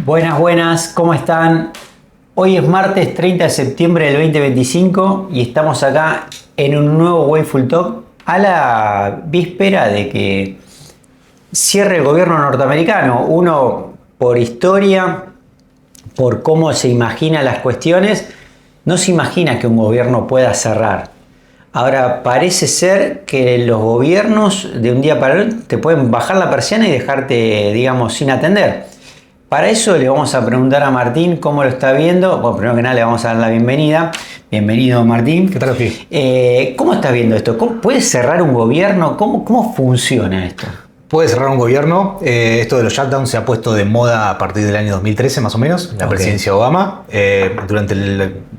Buenas, buenas, ¿cómo están? Hoy es martes 30 de septiembre del 2025 y estamos acá en un nuevo Wayful Talk a la víspera de que cierre el gobierno norteamericano. Uno, por historia, por cómo se imagina las cuestiones, no se imagina que un gobierno pueda cerrar. Ahora, parece ser que los gobiernos de un día para otro te pueden bajar la persiana y dejarte, digamos, sin atender. Para eso le vamos a preguntar a Martín cómo lo está viendo. Bueno, primero que nada le vamos a dar la bienvenida. Bienvenido, Martín. ¿Qué tal, Ofi? ¿Cómo estás viendo esto? ¿Puede cerrar un gobierno? ¿Cómo funciona esto? Puede cerrar un gobierno. Esto de los shutdowns se ha puesto de moda a partir del año 2013, más o menos, la presidencia de Obama. Durante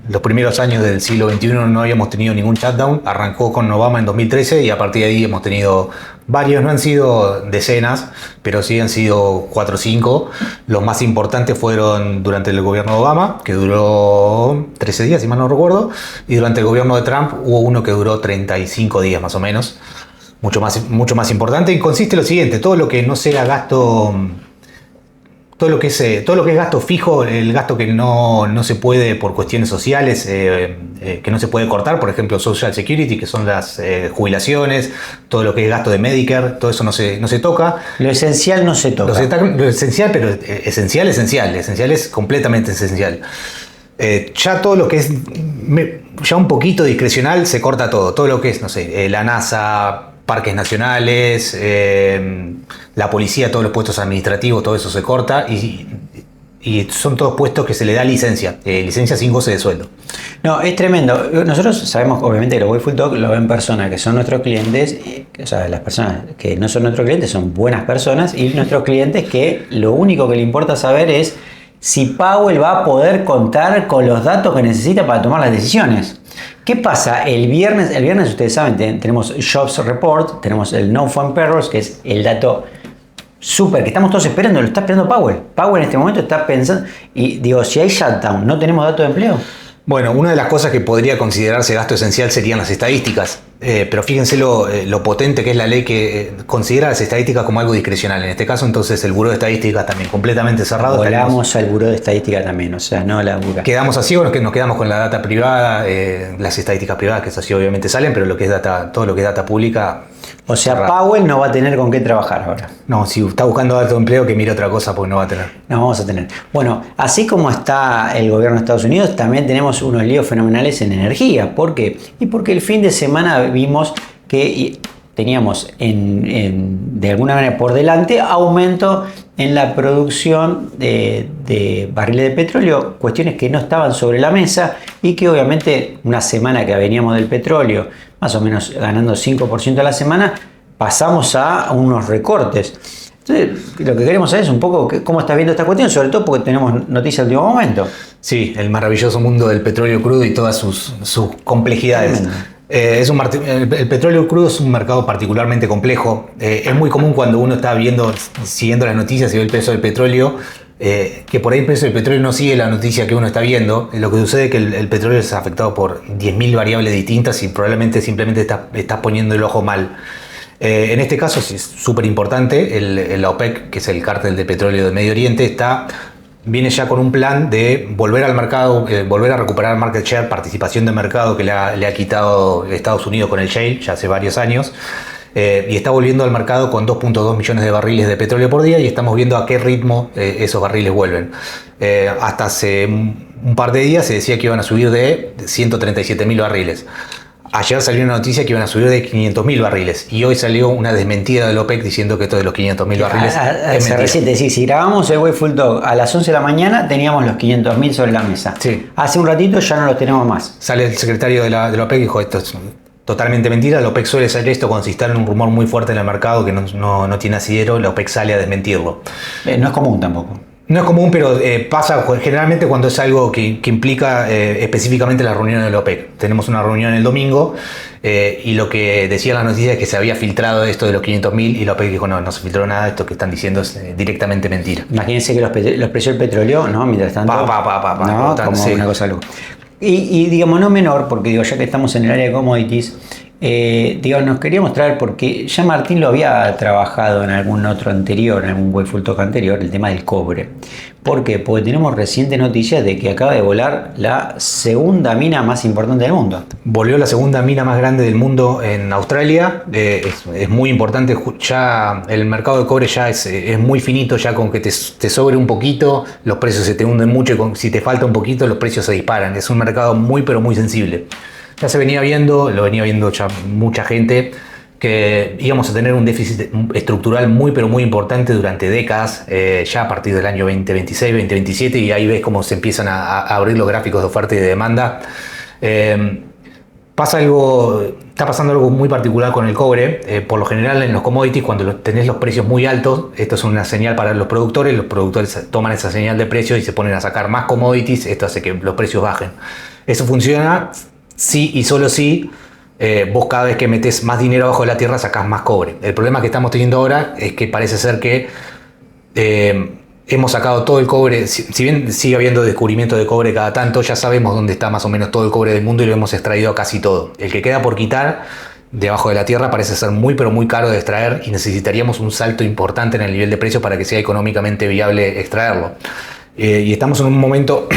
los primeros años del siglo XXI no habíamos tenido ningún shutdown. Arrancó con Obama en 2013 y a partir de ahí hemos tenido varios. No han sido decenas, pero sí han sido 4 o 5. Los más importantes fueron durante el gobierno de Obama, que duró 13 días, si mal no recuerdo. Y durante el gobierno de Trump hubo uno que duró 35 días, más o menos. Mucho más importante, y consiste en lo siguiente: todo lo que no sea gasto, todo lo que es gasto fijo, el gasto que no se puede por cuestiones sociales, que no se puede cortar, por ejemplo Social Security, que son las jubilaciones, todo lo que es gasto de Medicare, todo eso no se toca. Lo esencial no se toca. Lo esencial, pero esencial es completamente esencial. Ya todo lo que es ya un poquito discrecional se corta todo lo que es, no sé, la NASA, parques nacionales, la policía, todos los puestos administrativos, todo eso se corta y son todos puestos que se le da licencia sin goce de sueldo. No, es tremendo. Nosotros sabemos, obviamente, que los Wayful Talk lo ven personas que son nuestros clientes, o sea, las personas que no son nuestros clientes son buenas personas, y nuestros clientes que lo único que le importa saber es si Powell va a poder contar con los datos que necesita para tomar las decisiones. ¿Qué pasa? El viernes ustedes saben, tenemos Jobs Report, tenemos el Non-Farm Payrolls, que es el dato súper que estamos todos esperando, lo está esperando Powell. Powell en este momento está pensando, y digo, si hay shutdown, ¿no tenemos datos de empleo? Bueno, una de las cosas que podría considerarse gasto esencial serían las estadísticas, pero fíjense lo potente que es la ley que considera las estadísticas como algo discrecional. En este caso, entonces, el Buró de Estadística también completamente cerrado. Volamos al Buró de Estadística también, o sea, no la buró. Quedamos así, o nos quedamos con la data privada, las estadísticas privadas, que eso sí obviamente salen, pero todo lo que es data pública. O sea, cerrado. Powell no va a tener con qué trabajar ahora. No, si está buscando datos de empleo, que mire otra cosa, porque no va a tener. No vamos a tener. Bueno, así como está el gobierno de Estados Unidos, también tenemos unos líos fenomenales en energía. ¿Por qué? Y porque el fin de semana vimos que teníamos de alguna manera por delante aumento en la producción de barriles de petróleo, cuestiones que no estaban sobre la mesa y que obviamente una semana que veníamos del petróleo más o menos ganando 5% a la semana, pasamos a unos recortes. Entonces, lo que queremos saber es un poco cómo estás viendo esta cuestión, sobre todo porque tenemos noticias de último momento. Sí, el maravilloso mundo del petróleo crudo y todas sus complejidades. El petróleo crudo es un mercado particularmente complejo. Es muy común cuando uno está siguiendo las noticias y ve el precio del petróleo, que por ahí el precio del petróleo no sigue la noticia que uno está viendo. Lo que sucede es que el petróleo es afectado por 10.000 variables distintas y probablemente simplemente estás poniendo el ojo mal. En este caso sí es súper importante. La OPEC, que es el cártel de petróleo del Medio Oriente, viene ya con un plan de volver al mercado, volver a recuperar market share, participación de mercado que le ha quitado Estados Unidos con el shale ya hace varios años, y está volviendo al mercado con 2.2 millones de barriles de petróleo por día, y estamos viendo a qué ritmo esos barriles vuelven. Hasta hace un par de días se decía que iban a subir de 137.000 barriles. Ayer salió una noticia que iban a subir de 500.000 barriles y hoy salió una desmentida del OPEC diciendo que esto de los 500.000 barriles es mentira. Reciente, sí, si grabamos el Wayful Talk a las 11 de la mañana teníamos los 500.000 sobre la mesa. Sí. Hace un ratito ya no los tenemos más. Sale el secretario de la OPEC y dijo: esto es totalmente mentira. La OPEC suele hacer esto cuando se instala un rumor muy fuerte en el mercado que no tiene asidero. La OPEC sale a desmentirlo. No es común tampoco. No es común, pero pasa generalmente cuando es algo que implica específicamente la reunión de la OPEC. Tenemos una reunión el domingo y lo que decía la noticia es que se había filtrado esto de los 500.000 y la OPEC dijo: no se filtró nada, esto que están diciendo es directamente mentira. Imagínense que los precios del petróleo, ¿no? Mientras tanto, no, como sí. Una cosa loca. Y digamos, no menor, porque digo, ya que estamos en el área de commodities, Digamos, nos quería mostrar, porque ya Martín lo había trabajado en algún otro anterior, en algún Wayful Talk anterior, el tema del cobre. ¿Por qué? Porque tenemos recientes noticias de que acaba de volar la segunda mina más importante del mundo. Volvió la segunda mina más grande del mundo en Australia. Es muy importante. Ya el mercado de cobre ya es muy finito. Ya con que te sobre un poquito, los precios se te hunden mucho. Y si te falta un poquito, los precios se disparan. Es un mercado muy, pero muy sensible. Ya se venía viendo, lo venía viendo ya mucha gente, que íbamos a tener un déficit estructural muy, pero muy importante durante décadas, ya a partir del año 2026, 2027, y ahí ves cómo se empiezan a abrir los gráficos de oferta y de demanda. Está pasando algo muy particular con el cobre. Por lo general en los commodities, cuando tenés los precios muy altos, esto es una señal para los productores toman esa señal de precios y se ponen a sacar más commodities, esto hace que los precios bajen. Eso funciona sí y solo si vos cada vez que metés más dinero abajo de la tierra sacás más cobre. El problema que estamos teniendo ahora es que parece ser que hemos sacado todo el cobre. Si bien sigue habiendo descubrimiento de cobre cada tanto, ya sabemos dónde está más o menos todo el cobre del mundo y lo hemos extraído casi todo. El que queda por quitar debajo de la tierra parece ser muy pero muy caro de extraer y necesitaríamos un salto importante en el nivel de precio para que sea económicamente viable extraerlo. Y estamos en un momento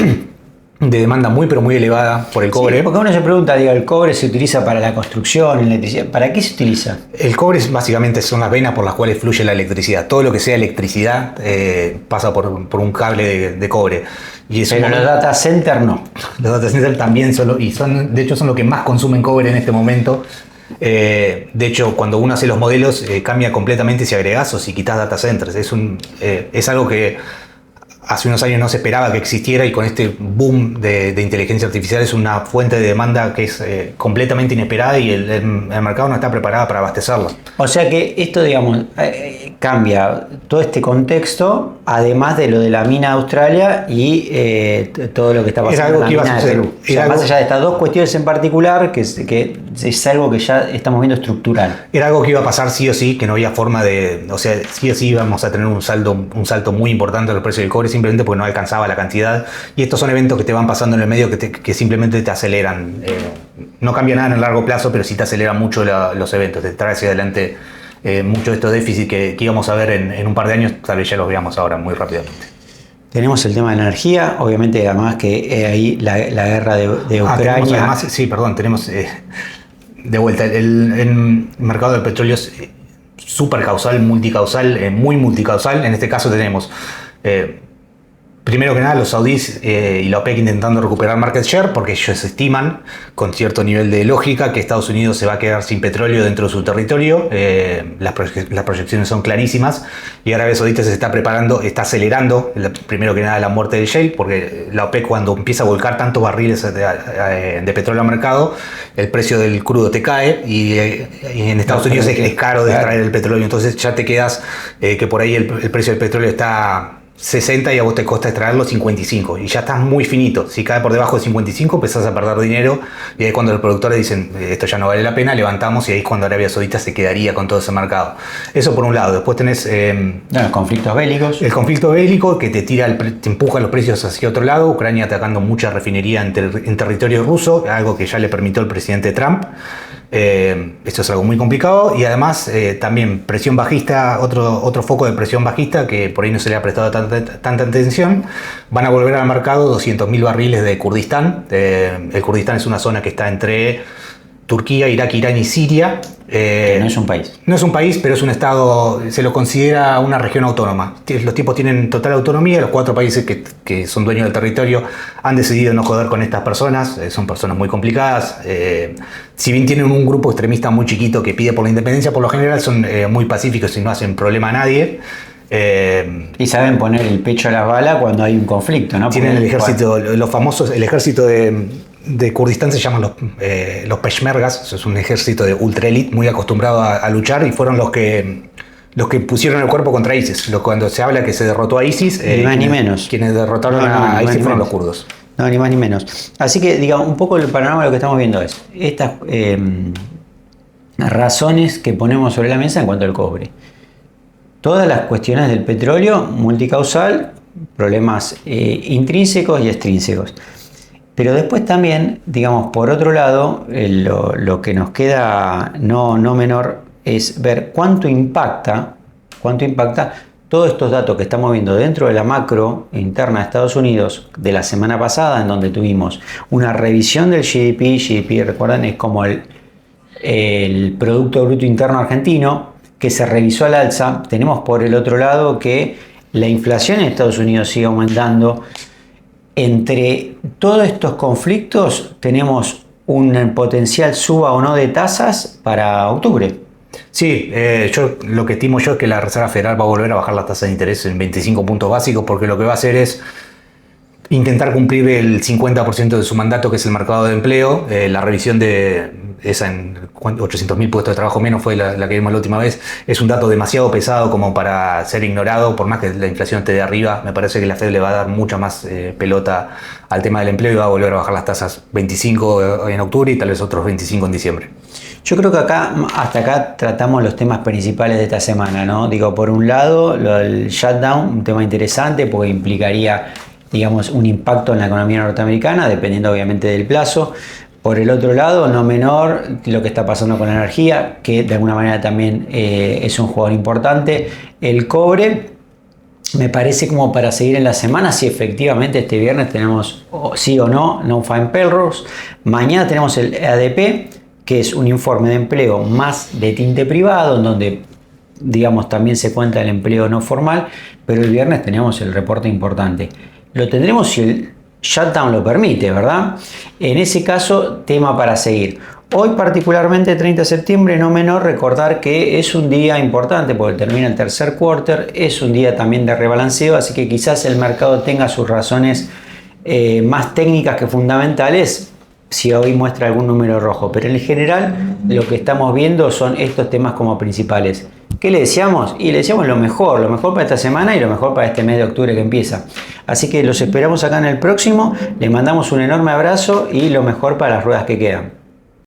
de demanda muy pero muy elevada por el cobre. Sí, porque uno se pregunta, digo, ¿el cobre se utiliza para la construcción, electricidad? ¿Para qué se utiliza? El cobre básicamente son las venas por las cuales fluye la electricidad. Todo lo que sea electricidad pasa por un cable de cobre. Pero los data centers no. Los data centers también de hecho son lo que más consumen cobre en este momento. De hecho, cuando uno hace los modelos cambia completamente si agregás o si quitas data centers. Es algo que hace unos años no se esperaba que existiera, y con este boom de inteligencia artificial es una fuente de demanda que es completamente inesperada, y el mercado no está preparado para abastecerlo. O sea que esto, digamos, cambia todo este contexto, además de lo de la mina de Australia y todo lo que está pasando en la mina de Perú. O sea, más allá de estas dos cuestiones en particular, que es algo que ya estamos viendo estructural. Era algo que iba a pasar sí o sí, que no había forma de... O sea, sí o sí íbamos a tener un salto muy importante en el precio del cobre, simplemente porque no alcanzaba la cantidad. Y estos son eventos que te van pasando en el medio que simplemente te aceleran. No cambia nada en el largo plazo, pero sí te aceleran mucho los eventos. Te trae hacia adelante mucho de estos déficits que íbamos a ver en un par de años. Tal vez ya los veamos ahora muy rápidamente. Tenemos el tema de la energía, obviamente, además que ahí la guerra de Ucrania. Además, sí, perdón, tenemos de vuelta el mercado del petróleo es súper causal, multicausal, muy multicausal. En este caso tenemos primero que nada los saudíes y la OPEC intentando recuperar market share, porque ellos estiman con cierto nivel de lógica que Estados Unidos se va a quedar sin petróleo dentro de su territorio. Las proyecciones son clarísimas, y Arabia Saudita se está preparando, está acelerando primero que nada la muerte del shale, porque la OPEC, cuando empieza a volcar tantos barriles de petróleo al mercado, el precio del crudo te cae, y en Estados Unidos es caro de extraer el petróleo. Entonces ya te quedas que por ahí el precio del petróleo está 60 y a vos te cuesta extraerlo 55, y ya estás muy finito. Si cae por debajo de 55 empezás a perder dinero, y ahí es cuando los productores dicen esto ya no vale la pena, levantamos, y ahí es cuando Arabia Saudita se quedaría con todo ese mercado. Eso por un lado. Después tenés los conflictos bélicos. El conflicto bélico que te empuja los precios hacia otro lado. Ucrania atacando mucha refinería en territorio ruso, algo que ya le permitió el presidente Trump. Esto es algo muy complicado, y además también presión bajista, otro foco de presión bajista que por ahí no se le ha prestado tanta atención. Van a volver al mercado 200.000 barriles de Kurdistán. El Kurdistán es una zona que está entre Turquía, Irak, Irán y Siria. Que no es un país. No es un país, pero es un estado, se lo considera una región autónoma. Los tipos tienen total autonomía. Los 4 países que son dueños del territorio han decidido no joder con estas personas. Son personas muy complicadas. Si bien tienen un grupo extremista muy chiquito que pide por la independencia, por lo general son muy pacíficos y no hacen problema a nadie. Y saben poner el pecho a la bala cuando hay un conflicto, ¿no? Tienen el ejército, los famosos, el ejército de Kurdistán se llaman los peshmergas. Es un ejército de ultraelite muy acostumbrado a luchar, y fueron los que pusieron el cuerpo contra ISIS. Cuando se habla que se derrotó a ISIS, ni más ni menos. Quienes derrotaron a ISIS fueron los kurdos. No, ni más ni menos. Así que, digamos, un poco el panorama de lo que estamos viendo es estas razones que ponemos sobre la mesa en cuanto al cobre. Todas las cuestiones del petróleo, multicausal, problemas intrínsecos y extrínsecos. Pero después también, digamos, por otro lado, lo que nos queda no menor es ver cuánto impacta todos estos datos que estamos viendo dentro de la macro interna de Estados Unidos de la semana pasada, en donde tuvimos una revisión del GDP, recuerden, es como el Producto Bruto Interno Argentino, que se revisó al alza. Tenemos por el otro lado que la inflación en Estados Unidos sigue aumentando. Entre todos estos conflictos tenemos un potencial suba o no de tasas para octubre. Sí, lo que estimo yo es que la Reserva Federal va a volver a bajar las tasas de interés en 25 puntos básicos, porque lo que va a hacer es intentar cumplir el 50% de su mandato, que es el mercado de empleo. La revisión de esa en 800.000 puestos de trabajo menos fue la que vimos la última vez. Es un dato demasiado pesado como para ser ignorado, por más que la inflación esté de arriba. Me parece que la Fed le va a dar mucha más pelota al tema del empleo y va a volver a bajar las tasas 25 en octubre y tal vez otros 25 en diciembre. Yo creo que hasta acá tratamos los temas principales de esta semana, ¿no? Digo, por un lado, el shutdown, un tema interesante porque implicaría, digamos, un impacto en la economía norteamericana, dependiendo obviamente del plazo. Por el otro lado, no menor, lo que está pasando con la energía, que de alguna manera también es un jugador importante. El cobre, me parece como para seguir en la semana, si efectivamente este viernes tenemos, sí o no, non-farm payrolls. Mañana tenemos el ADP, que es un informe de empleo más de tinte privado, en donde, digamos, también se cuenta el empleo no formal, pero el viernes tenemos el reporte importante. Lo tendremos si el shutdown lo permite, ¿verdad? En ese caso, tema para seguir. Hoy particularmente, 30 de septiembre, no menor, recordar que es un día importante porque termina el tercer quarter, es un día también de rebalanceo, así que quizás el mercado tenga sus razones más técnicas que fundamentales si hoy muestra algún número rojo, pero en general lo que estamos viendo son estos temas como principales. ¿Qué le deseamos? Y le deseamos lo mejor para esta semana y lo mejor para este mes de octubre que empieza. Así que los esperamos acá en el próximo, les mandamos un enorme abrazo y lo mejor para las ruedas que quedan.